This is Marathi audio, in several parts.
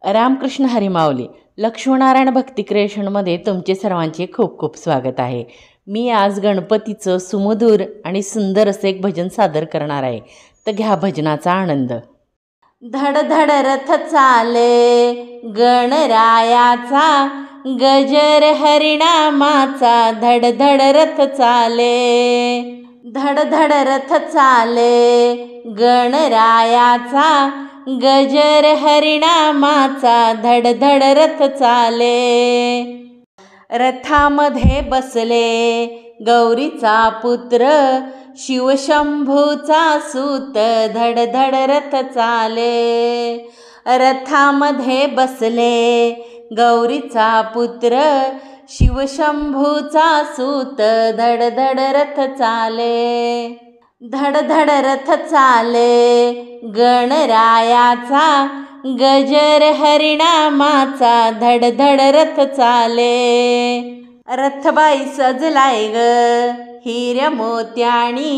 रामकृष्ण हरी माऊली लक्ष्मीनारायण भक्ती क्रिएशनमध्ये तुमचे सर्वांचे खूप खूप स्वागत आहे। मी आज गणपतीचं सुमधुर आणि सुंदर असे एक भजन सादर करणार आहे, तर घ्या भजनाचा आनंद। धड धड रथ चाले गणरायाचा, गजर हरिनामाचा धड धड रथ चाले। धड धड रथ चाले गणरायाचा, गजर हरिनामाचा धड धड रथ चाले। रथामध्ये बसले गौरीचा पुत्र, शिवशंभूचा सूत धड धड रथ चाले। रथामध्ये बसले गौरीचा पुत्र, शिवशंभूचा सूत धड धड रथ चाले। धड धड रथ चाले गणरायाचा, गजर हरिनामाचा धड धड रथ चाले। रथबाई सजलाय ग हिऱ्या मोत्यानी,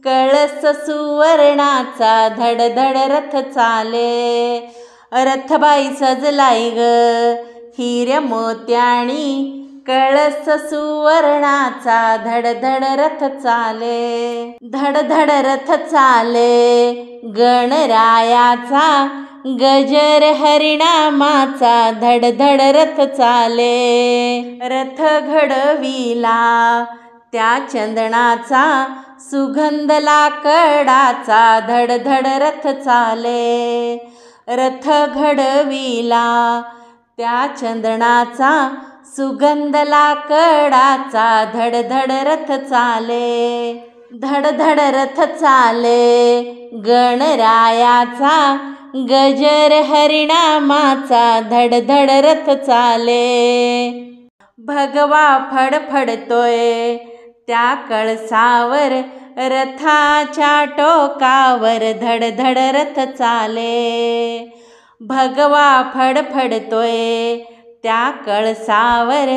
कळस सुवर्णाचा धड धड रथ चाले। रथबाई सजलाय ग हिऱ्या मोत्यानी, कळस सुवर्णाचा धड धड रथ चाले। धड धड रथ चाले गणरायाचा, गजर हरिनामाचा धड धड रथ चाले। रथ घडविला त्या चंदनाचा, सुगंध लाकडाचा धड धड रथ चाले। रथ घडविला त्या चंदनाचा, सुगंध लाकडाचा धड धड रथ चाले। धड धड रथ चाले गणरायाचा, गजर हरिनामाचा धड धड रथ चाले। भगवा फडफडतोय त्या कळसावर, रथाच्या टोकावर धड धड रथ चाले। भगवा फडफडतोय त्या कळसावर,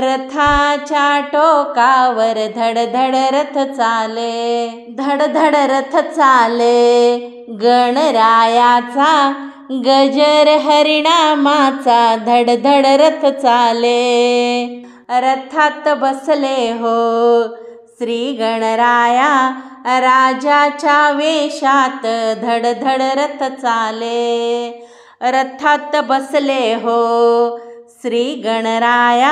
रथाच्या टोकावर धड धड रथ चाले। धड धड रथ चाले गणरायाचा, गजर हरिनामाचा धड धड रथ चाले। रथात बसले हो श्री गणराया, राजाच्या वेशात धड धड रथ चाले। रथात बसले हो श्री गणराया,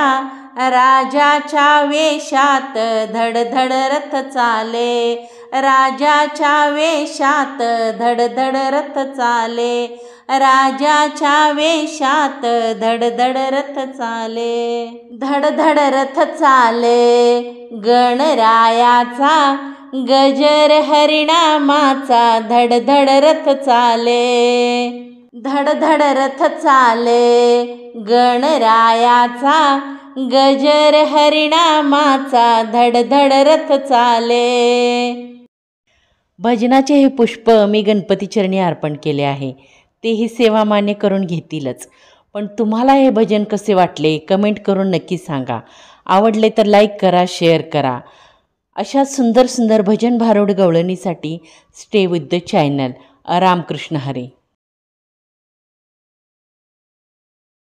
राजाच्या वेशात धड धड रथ चाले। राजाच्या वेशात धड धड रथ चाले। राजाच्या वेशात धड धड रथ चाले। धड धड रथ चाले गणरायाचा, गजर हरिनामाचा धड धड रथ चाले। धड धड रथ चाले गणरायाचा, गजर हरिनामाचा धड धड रथ चाले। भजनाचे हे पुष्प मी गणपती चरणी अर्पण केले आहे, तेही सेवा मान्य करून घेतीलच। पण तुम्हाला हे भजन कसे वाटले कमेंट करून नक्की सांगा। आवडले तर लाईक करा, शेअर करा। अशा सुंदर सुंदर भजन भारुड गवळणीसाठी stay with the channel. Ramkrishna Hari.